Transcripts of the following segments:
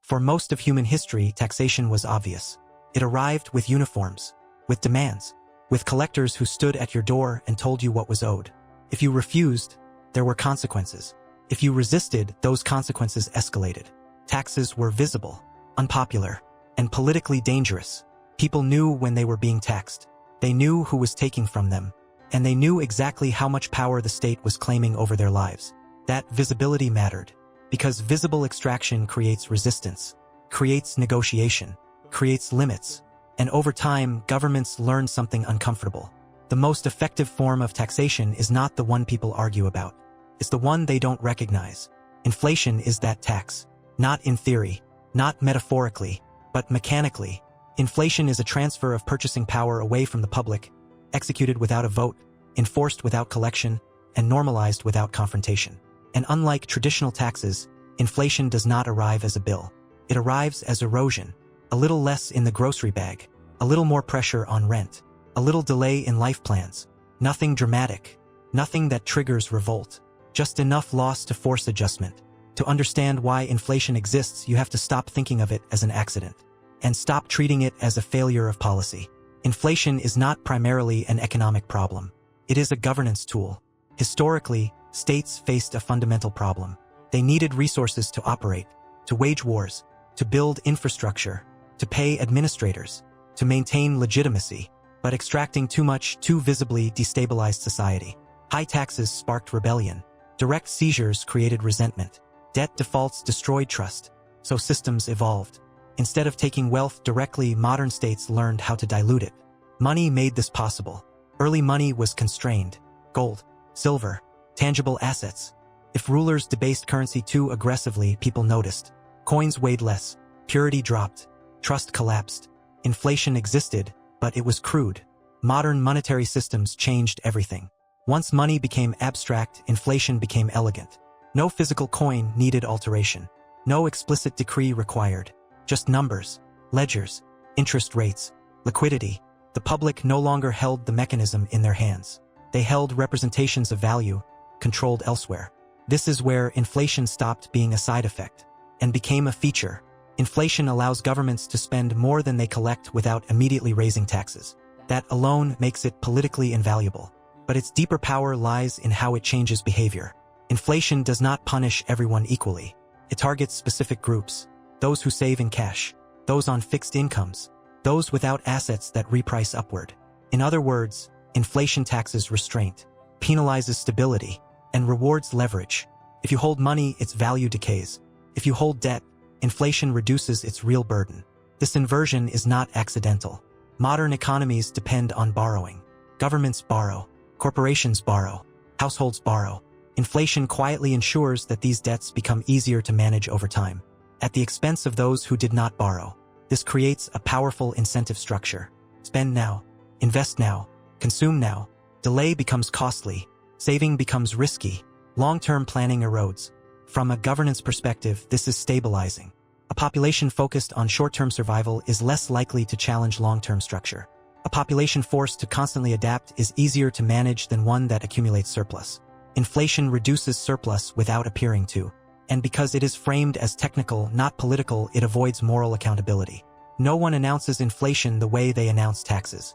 For most of human history, taxation was obvious. It arrived with uniforms, with demands, with collectors who stood at your door and told you what was owed. If you refused, there were consequences. If you resisted, those consequences escalated. Taxes were visible, unpopular, and politically dangerous. People knew when they were being taxed. They knew who was taking from them, and they knew exactly how much power the state was claiming over their lives. That visibility mattered, because visible extraction creates resistance, creates negotiation, creates limits, and over time, governments learn something uncomfortable. The most effective form of taxation is not the one people argue about. It's the one they don't recognize. Inflation is that tax. Not in theory, not metaphorically, but mechanically. Inflation is a transfer of purchasing power away from the public, executed without a vote, enforced without collection, and normalized without confrontation. And unlike traditional taxes, inflation does not arrive as a bill. It arrives as erosion. A little less in the grocery bag, a little more pressure on rent, a little delay in life plans. Nothing dramatic, nothing that triggers revolt, just enough loss to force adjustment. To understand why inflation exists, you have to stop thinking of it as an accident, and stop treating it as a failure of policy. Inflation is not primarily an economic problem. It is a governance tool. Historically, states faced a fundamental problem. They needed resources to operate, to wage wars, to build infrastructure, to pay administrators, to maintain legitimacy, but extracting too much too visibly destabilized society. High taxes sparked rebellion. Direct seizures created resentment. Debt defaults destroyed trust. So systems evolved. Instead of taking wealth directly, modern states learned how to dilute it. Money made this possible. Early money was constrained. Gold, silver, tangible assets. If rulers debased currency too aggressively, people noticed. Coins weighed less. Purity dropped. Trust collapsed. Inflation existed, but it was crude. Modern monetary systems changed everything. Once money became abstract, inflation became elegant. No physical coin needed alteration. No explicit decree required. Just numbers, ledgers, interest rates, liquidity. The public no longer held the mechanism in their hands. They held representations of value, controlled elsewhere. This is where inflation stopped being a side effect and became a feature. Inflation allows governments to spend more than they collect without immediately raising taxes. That alone makes it politically invaluable. But its deeper power lies in how it changes behavior. Inflation does not punish everyone equally. It targets specific groups, those who save in cash, those on fixed incomes, those without assets that reprice upward. In other words, inflation taxes restraint, penalizes stability, and rewards leverage. If you hold money, its value decays. If you hold debt, inflation reduces its real burden. This inversion is not accidental. Modern economies depend on borrowing. Governments borrow. Corporations borrow. Households borrow. Inflation quietly ensures that these debts become easier to manage over time, at the expense of those who did not borrow. This creates a powerful incentive structure. Spend now. Invest now. Consume now. Delay becomes costly. Saving becomes risky. Long-term planning erodes. From a governance perspective, this is stabilizing. A population focused on short-term survival is less likely to challenge long-term structure. A population forced to constantly adapt is easier to manage than one that accumulates surplus. Inflation reduces surplus without appearing to. And because it is framed as technical, not political, it avoids moral accountability. No one announces inflation the way they announce taxes.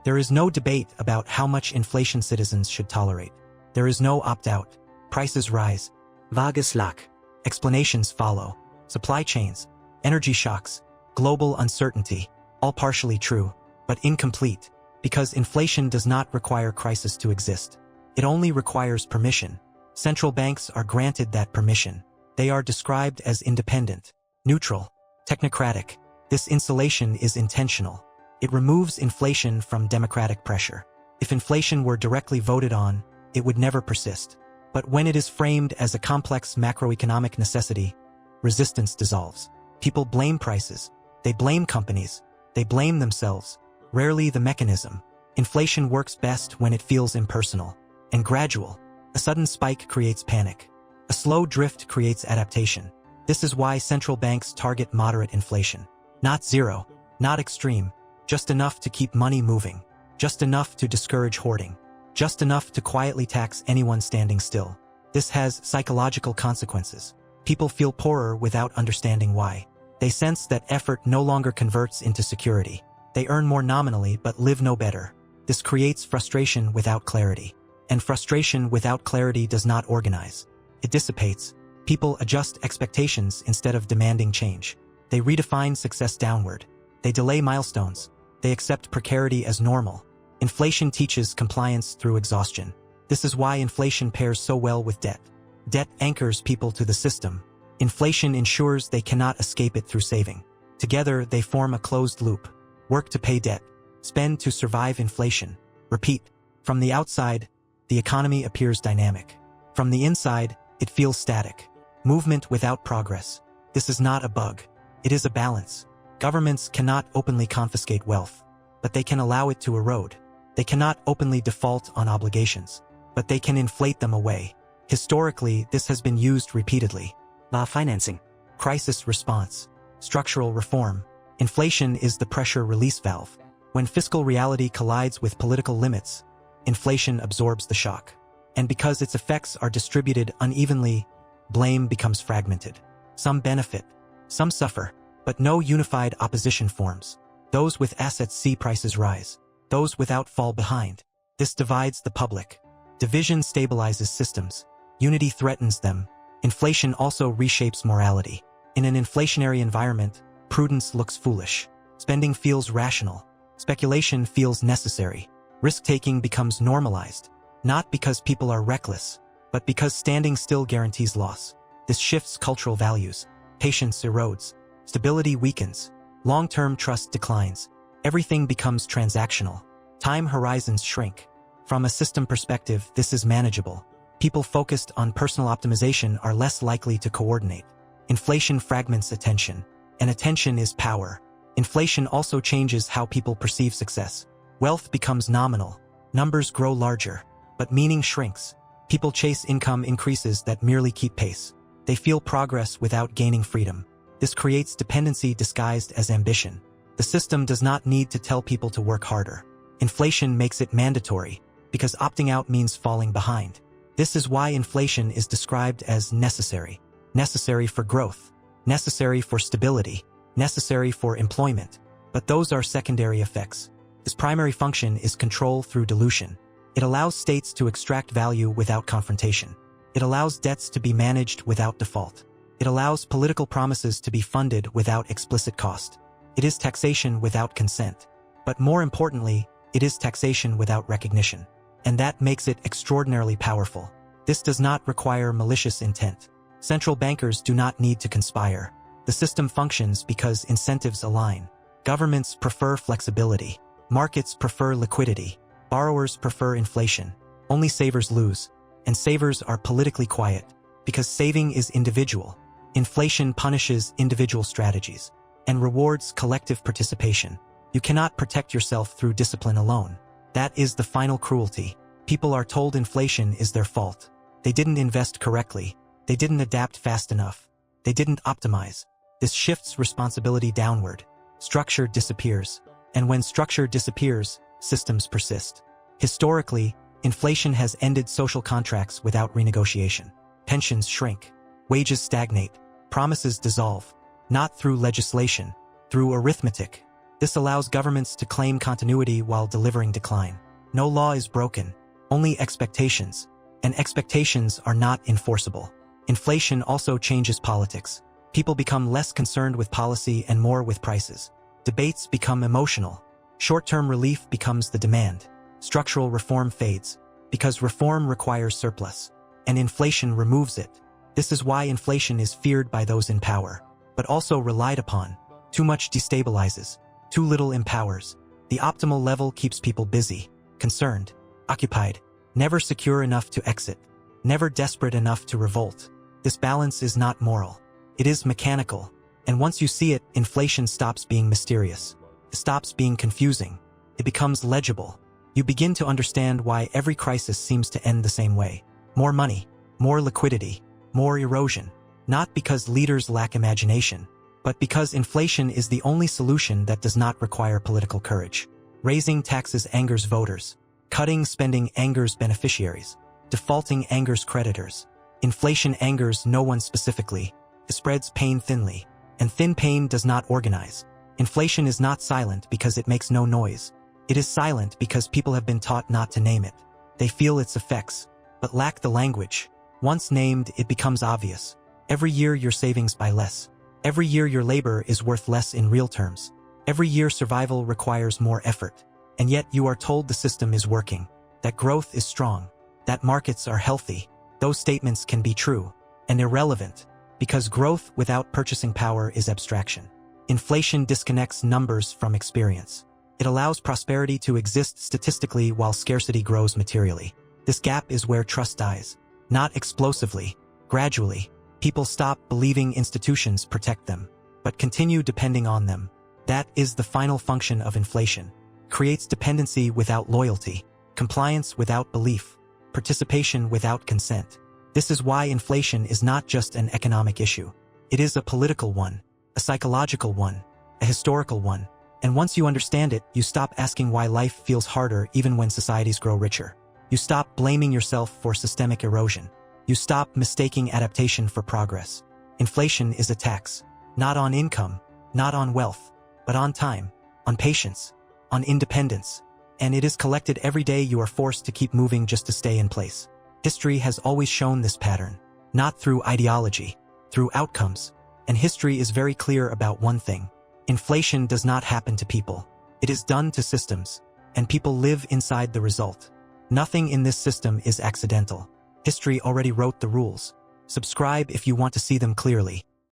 There is no debate about how much inflation citizens should tolerate. There is no opt-out. Prices rise. Vages lag. Explanations follow. Supply chains, energy shocks, global uncertainty, all partially true, but incomplete, because inflation does not require crisis to exist. It only requires permission. Central banks are granted that permission. They are described as independent, neutral, technocratic. This insulation is intentional. It removes inflation from democratic pressure. If inflation were directly voted on, it would never persist. But when it is framed as a complex macroeconomic necessity, resistance dissolves. People blame prices. They blame companies. They blame themselves. Rarely the mechanism. Inflation works best when it feels impersonal and gradual. A sudden spike creates panic. A slow drift creates adaptation. This is why central banks target moderate inflation. Not zero, not extreme, just enough to keep money moving, just enough to discourage hoarding, just enough to quietly tax anyone standing still. This has psychological consequences. People feel poorer without understanding why. They sense that effort no longer converts into security. They earn more nominally but live no better. This creates frustration without clarity. And frustration without clarity does not organize. It dissipates. People adjust expectations instead of demanding change. They redefine success downward. They delay milestones. They accept precarity as normal. Inflation teaches compliance through exhaustion. This is why inflation pairs so well with debt. Debt anchors people to the system. Inflation ensures they cannot escape it through saving. Together, they form a closed loop. Work to pay debt. Spend to survive inflation. Repeat. From the outside, the economy appears dynamic. From the inside, it feels static. Movement without progress. This is not a bug. It is a balance. Governments cannot openly confiscate wealth, but they can allow it to erode. They cannot openly default on obligations, but they can inflate them away. Historically, this has been used repeatedly. Law financing, crisis response, structural reform. Inflation is the pressure release valve. When fiscal reality collides with political limits, inflation absorbs the shock. And because its effects are distributed unevenly, blame becomes fragmented. Some benefit, some suffer, but no unified opposition forms. Those with assets see prices rise. Those without fall behind. This divides the public. Division stabilizes systems. Unity threatens them. Inflation also reshapes morality. In an inflationary environment, prudence looks foolish. Spending feels rational. Speculation feels necessary. Risk-taking becomes normalized. Not because people are reckless, but because standing still guarantees loss. This shifts cultural values. Patience erodes. Stability weakens. Long-term trust declines. Everything becomes transactional. Time horizons shrink. From a system perspective, this is manageable. People focused on personal optimization are less likely to coordinate. Inflation fragments attention, and attention is power. Inflation also changes how people perceive success. Wealth becomes nominal. Numbers grow larger, but meaning shrinks. People chase income increases that merely keep pace. They feel progress without gaining freedom. This creates dependency disguised as ambition. The system does not need to tell people to work harder. Inflation makes it mandatory, because opting out means falling behind. This is why inflation is described as necessary. Necessary for growth. Necessary for stability. Necessary for employment. But those are secondary effects. Its primary function is control through dilution. It allows states to extract value without confrontation. It allows debts to be managed without default. It allows political promises to be funded without explicit cost. It is taxation without consent. But more importantly, it is taxation without recognition. And that makes it extraordinarily powerful. This does not require malicious intent. Central bankers do not need to conspire. The system functions because incentives align. Governments prefer flexibility. Markets prefer liquidity. Borrowers prefer inflation. Only savers lose. And savers are politically quiet, because saving is individual. Inflation punishes individual strategies and rewards collective participation. You cannot protect yourself through discipline alone. That is the final cruelty. People are told inflation is their fault. They didn't invest correctly. They didn't adapt fast enough. They didn't optimize. This shifts responsibility downward. Structure disappears. And when structure disappears, systems persist. Historically, inflation has ended social contracts without renegotiation. Pensions shrink. Wages stagnate. Promises dissolve. Not through legislation, through arithmetic. This allows governments to claim continuity while delivering decline. No law is broken, only expectations. And expectations are not enforceable. Inflation also changes politics. People become less concerned with policy and more with prices. Debates become emotional. Short-term relief becomes the demand. Structural reform fades, because reform requires surplus, and inflation removes it. This is why inflation is feared by those in power, but also relied upon. Too much destabilizes. Too little empowers. The optimal level keeps people busy, concerned, occupied, never secure enough to exit, never desperate enough to revolt. This balance is not moral. It is mechanical. And once you see it, inflation stops being mysterious. It stops being confusing. It becomes legible. You begin to understand why every crisis seems to end the same way. More money, more liquidity, more erosion. Not because leaders lack imagination, but because inflation is the only solution that does not require political courage. Raising taxes angers voters. Cutting spending angers beneficiaries. Defaulting angers creditors. Inflation angers no one specifically. It spreads pain thinly. And thin pain does not organize. Inflation is not silent because it makes no noise. It is silent because people have been taught not to name it. They feel its effects, but lack the language. Once named, it becomes obvious. Every year your savings buy less. Every year your labor is worth less in real terms. Every year survival requires more effort. And yet you are told the system is working, that growth is strong, that markets are healthy. Those statements can be true and irrelevant because growth without purchasing power is abstraction. Inflation disconnects numbers from experience. It allows prosperity to exist statistically while scarcity grows materially. This gap is where trust dies. Not explosively, gradually. People stop believing institutions protect them, but continue depending on them. That is the final function of inflation. Creates dependency without loyalty, compliance without belief, participation without consent. This is why inflation is not just an economic issue. It is a political one, a psychological one, a historical one. And once you understand it, you stop asking why life feels harder even when societies grow richer. You stop blaming yourself for systemic erosion. You stop mistaking adaptation for progress. Inflation is a tax, not on income, not on wealth, but on time, on patience, on independence. And it is collected every day you are forced to keep moving just to stay in place. History has always shown this pattern, not through ideology, through outcomes. And history is very clear about one thing. Inflation does not happen to people. It is done to systems, and people live inside the result. Nothing in this system is accidental. History already wrote the rules. Subscribe if you want to see them clearly.